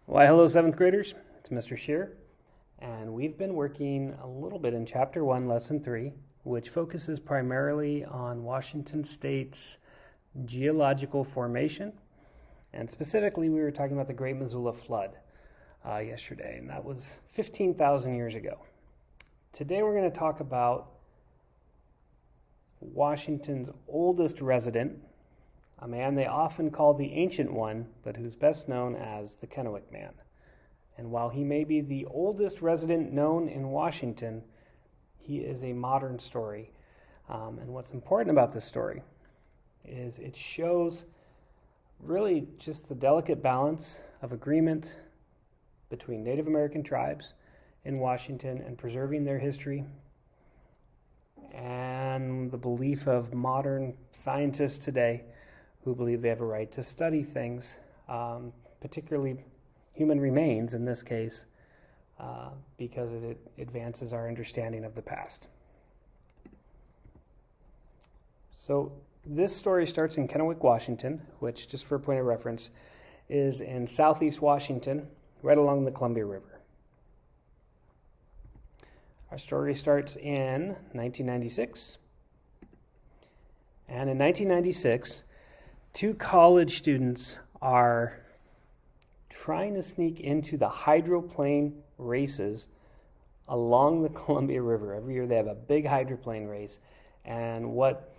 Why, hello, seventh graders. It's Mr. Shear, and we've been working a little bit in Chapter 1, Lesson 3, which focuses primarily on Washington State's geological formation, and specifically we were talking about the Great Missoula Flood yesterday, and that was 15,000 years ago. Today we're going to talk about Washington's oldest resident, a man they often call the Ancient One, but who's best known as the Kennewick Man. And while he may be the oldest resident known in Washington, he is a modern story. And what's important about this story is it shows really just the delicate balance of agreement between Native American tribes in Washington and preserving their history, and the belief of modern scientists today who believe they have a right to study things, particularly human remains in this case, because it advances our understanding of the past. So this story starts in Kennewick, Washington, which, just for a point of reference, is in southeast Washington, right along the Columbia River. Our story starts in 1996. And in 1996, two college students are trying to sneak into the hydroplane races along the Columbia River. Every year they have a big hydroplane race. And what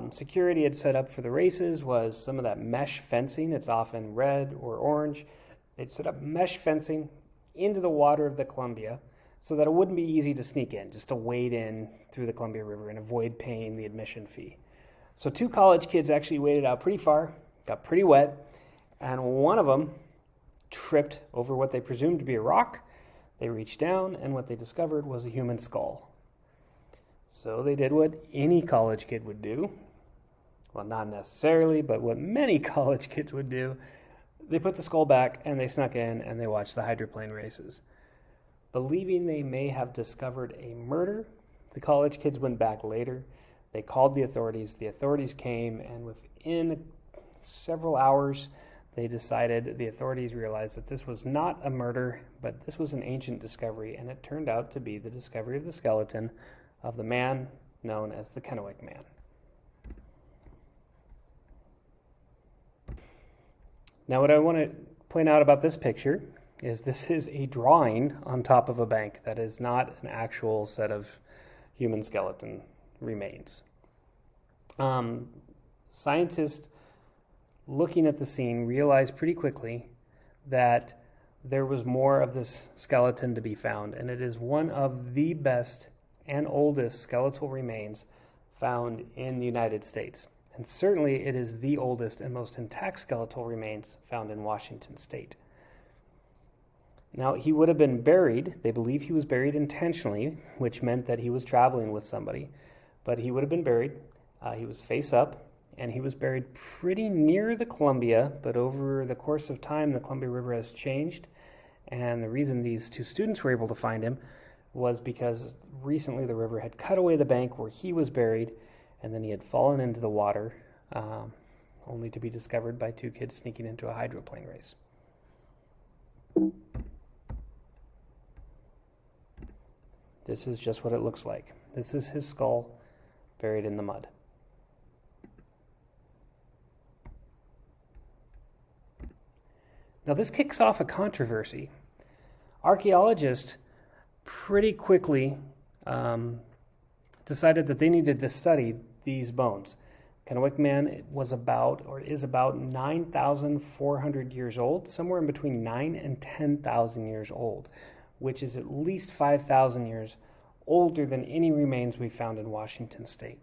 security had set up for the races was some of that mesh fencing. It's often red or orange. They'd set up mesh fencing into the water of the Columbia so that it wouldn't be easy to sneak in, just to wade in through the Columbia River and avoid paying the admission fee. So two college kids actually waded out pretty far, got pretty wet, and one of them tripped over what they presumed to be a rock. They reached down, and what they discovered was a human skull. So they did what any college kid would do. Well, not necessarily, but what many college kids would do. They put the skull back, and they snuck in, and they watched the hydroplane races. Believing they may have discovered a murder, the college kids went back later. They called the authorities. The authorities came, and within several hours, the authorities realized that this was not a murder, but this was an ancient discovery, and it turned out to be the discovery of the skeleton of the man known as the Kennewick Man. Now, what I want to point out about this picture is this is a drawing on top of a bank. That is not an actual set of human skeleton remains. Scientists looking at the scene realized pretty quickly that there was more of this skeleton to be found, and it is one of the best and oldest skeletal remains found in the United States. And certainly it is the oldest and most intact skeletal remains found in Washington State. Now, he would have been buried. They believe he was buried intentionally, which meant that he was traveling with somebody. But he would have been buried. He was face up, and he was buried pretty near the Columbia. But over the course of time, the Columbia River has changed. And the reason these two students were able to find him was because recently the river had cut away the bank where he was buried, and then he had fallen into the water, only to be discovered by two kids sneaking into a hydroplane race. This is just what it looks like. This is his skull buried in the mud. Now, this kicks off a controversy. Archaeologists pretty quickly decided that they needed to study these bones. Kennewick Man is about 9,400 years old, somewhere in between 9 and 10,000 years old, which is at least 5,000 years older than any remains we found in Washington State.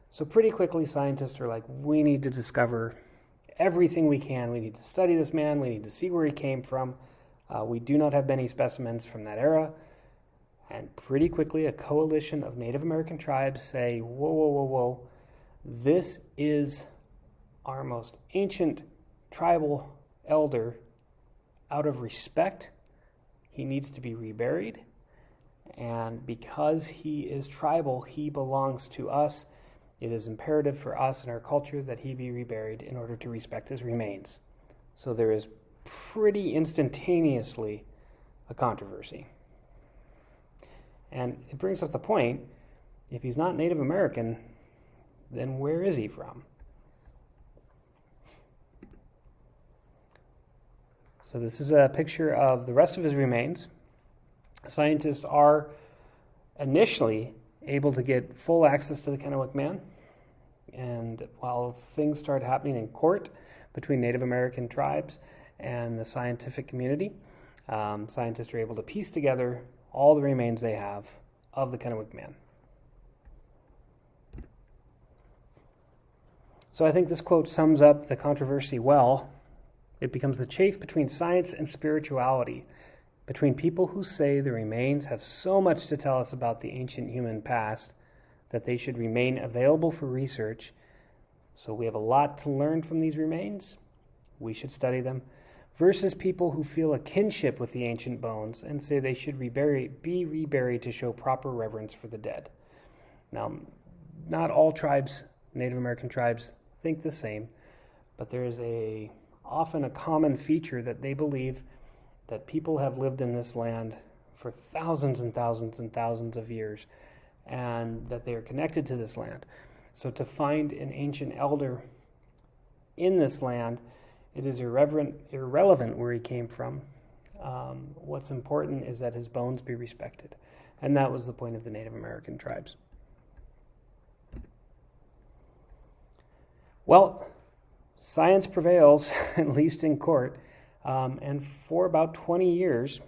So pretty quickly, scientists are like, we need to discover everything we can. We need to study this man. We need to see where he came from. We do not have many specimens from that era. And pretty quickly, a coalition of Native American tribes say, whoa, whoa, whoa, whoa. This is our most ancient tribal elder. Out of respect, he needs to be reburied. And because he is tribal, he belongs to us. It is imperative for us and our culture that he be reburied in order to respect his remains. So there is pretty instantaneously a controversy. And it brings up the point, if he's not Native American, then where is he from? So this is a picture of the rest of his remains. Scientists are initially able to get full access to the Kennewick Man. And while things start happening in court between Native American tribes and the scientific community, scientists are able to piece together all the remains they have of the Kennewick Man. So I think this quote sums up the controversy well. It becomes the chafe between science and spirituality, between people who say the remains have so much to tell us about the ancient human past that they should remain available for research. So we have a lot to learn from these remains. We should study them. Versus people who feel a kinship with the ancient bones and say they should be reburied to show proper reverence for the dead. Now, not all tribes, Native American tribes, think the same, but there is often a common feature that they believe that people have lived in this land for thousands and thousands and thousands of years, and that they are connected to this land. So to find an ancient elder in this land, it is irrelevant where he came from. What's important is that his bones be respected. And that was the point of the Native American tribes. Well, science prevails, at least in court, and for about 20 years,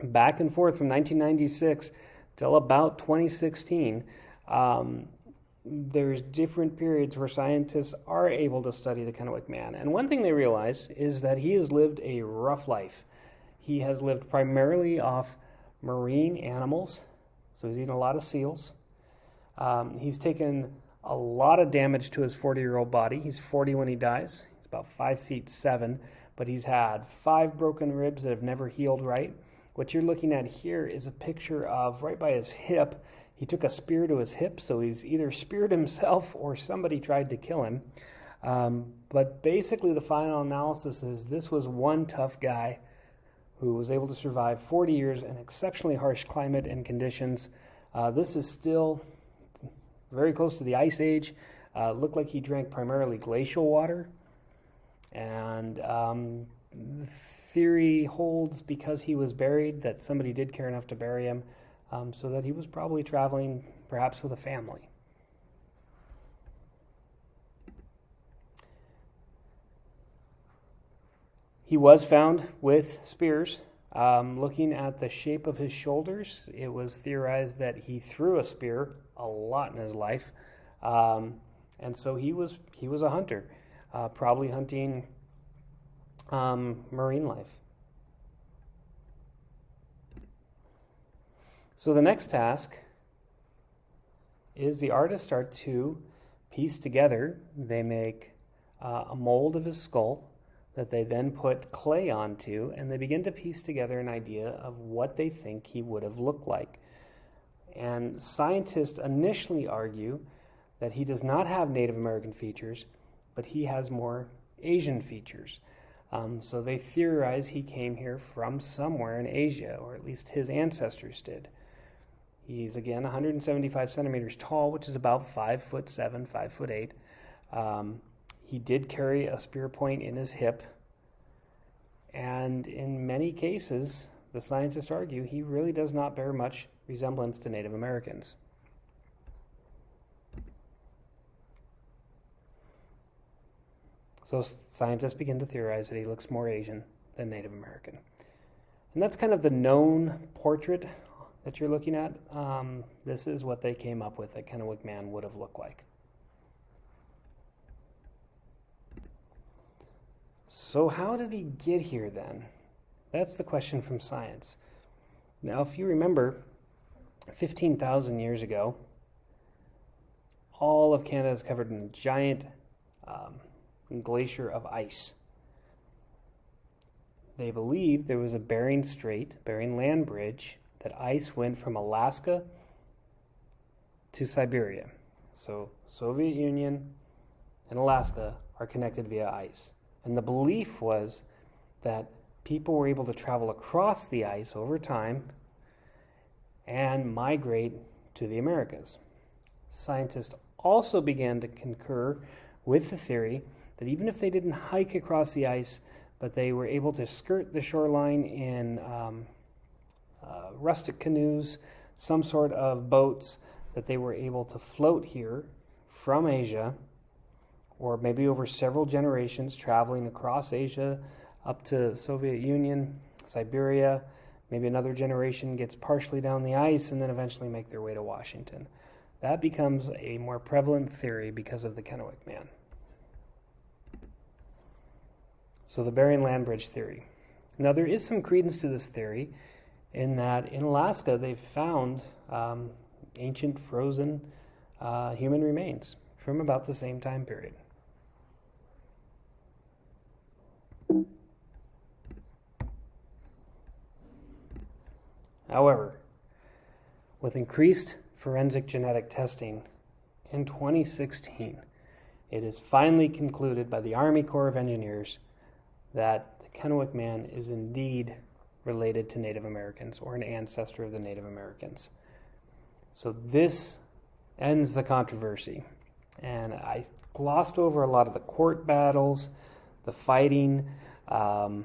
back and forth from 1996 till about 2016, there's different periods where scientists are able to study the Kennewick Man. And one thing they realize is that he has lived a rough life. He has lived primarily off marine animals, so he's eaten a lot of seals. He's taken a lot of damage to his 40-year-old body. He's 40 when he dies. He's about 5'7", but he's had 5 broken ribs that have never healed right. What you're looking at here is a picture of right by his hip. He took a spear to his hip, so he's either speared himself or somebody tried to kill him. But basically the final analysis is this was one tough guy who was able to survive 40 years in exceptionally harsh climate and conditions. This is still very close to the Ice Age. Looked like he drank primarily glacial water. And the theory holds, because he was buried, that somebody did care enough to bury him, so that he was probably traveling perhaps with a family. He was found with spears. Looking at the shape of his shoulders, it was theorized that he threw a spear a lot in his life, and so he was a hunter, probably hunting marine life. So the next task is the artists start to piece together. They make a mold of his skull that they then put clay onto, and they begin to piece together an idea of what they think he would have looked like. And scientists initially argue that he does not have Native American features, but he has more Asian features. So they theorize he came here from somewhere in Asia, or at least his ancestors did. He's, again, 175 centimeters tall, which is about 5'7", 5'8". He did carry a spear point in his hip, and in many cases, the scientists argue he really does not bear much resemblance to Native Americans. So scientists begin to theorize that he looks more Asian than Native American. And that's kind of the known portrait that you're looking at. This is what they came up with that Kennewick Man would have looked like. So how did he get here then? That's the question from science. Now, if you remember, 15,000 years ago, all of Canada is covered in a giant glacier of ice. They believe there was a Bering land bridge, that ice went from Alaska to Siberia. So Soviet Union and Alaska are connected via ice. And the belief was that people were able to travel across the ice over time and migrate to the Americas. Scientists also began to concur with the theory that even if they didn't hike across the ice, but they were able to skirt the shoreline in rustic canoes, some sort of boats, that they were able to float here from Asia, or maybe over several generations, traveling across Asia up to Soviet Union, Siberia. Maybe another generation gets partially down the ice and then eventually make their way to Washington. That becomes a more prevalent theory because of the Kennewick Man. So the Bering Land Bridge theory. Now there is some credence to this theory in that in Alaska they've found ancient frozen human remains from about the same time period. However, with increased forensic genetic testing in 2016, it is finally concluded by the Army Corps of Engineers that the Kennewick Man is indeed related to Native Americans, or an ancestor of the Native Americans. So this ends the controversy. And I glossed over a lot of the court battles, the fighting, the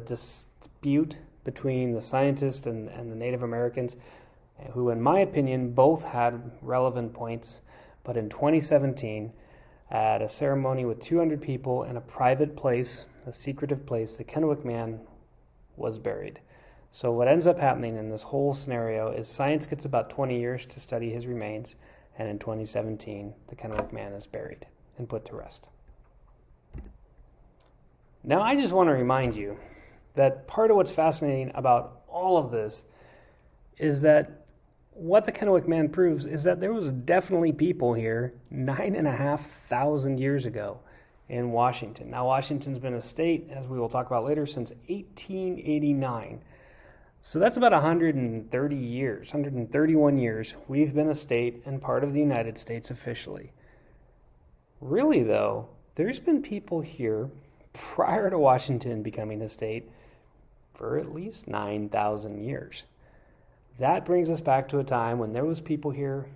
dispute between the scientists and the Native Americans, who in my opinion both had relevant points. But in 2017, at a ceremony with 200 people in a private place, a secretive place, the Kennewick Man was buried. So what ends up happening in this whole scenario is science gets about 20 years to study his remains, and in 2017, the Kennewick Man is buried and put to rest. Now I just want to remind you that part of what's fascinating about all of this is that what the Kennewick Man proves is that there was definitely people here 9,500 years ago in Washington. Now, Washington's been a state, as we will talk about later, since 1889. So that's about 130 years, 131 years we've been a state and part of the United States officially. Really, though, there's been people here prior to Washington becoming a state for at least 9,000 years. That brings us back to a time when there was people here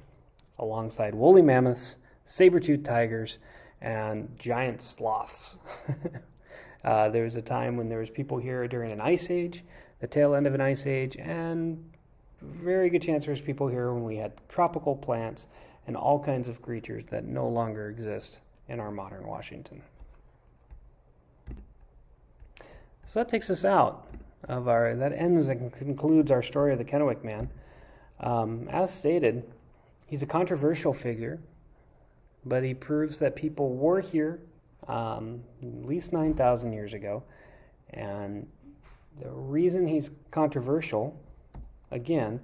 alongside woolly mammoths, saber-toothed tigers, and giant sloths. There was a time when there was people here during an ice age, the tail end of an ice age, and very good chance there's people here when we had tropical plants and all kinds of creatures that no longer exist in our modern Washington. So that takes us out of that ends and concludes our story of the Kennewick Man. As stated, he's a controversial figure, but he proves that people were here at least 9,000 years ago. And the reason he's controversial, again,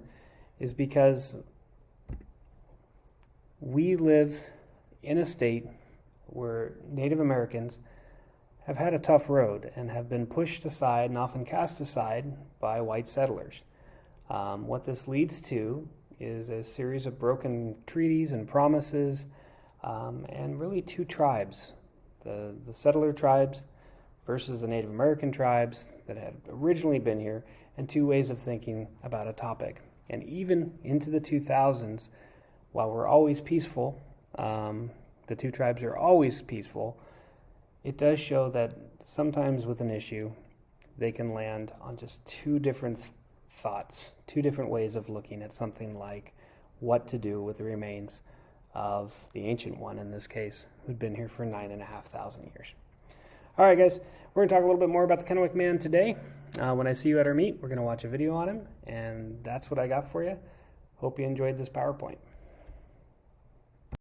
is because we live in a state where Native Americans have had a tough road and have been pushed aside and often cast aside by white settlers. What this leads to is a series of broken treaties and promises, and really two tribes, the settler tribes versus the Native American tribes that had originally been here, and two ways of thinking about a topic. And even into the 2000s, while we're always peaceful, the two tribes are always peaceful, it does show that sometimes with an issue, they can land on just two different thoughts, two different ways of looking at something like what to do with the remains of the ancient one, in this case, who'd been here for 9,500 years. All right, guys, we're going to talk a little bit more about the Kennewick Man today. When I see you at our meet, we're going to watch a video on him, and that's what I got for you. Hope you enjoyed this PowerPoint.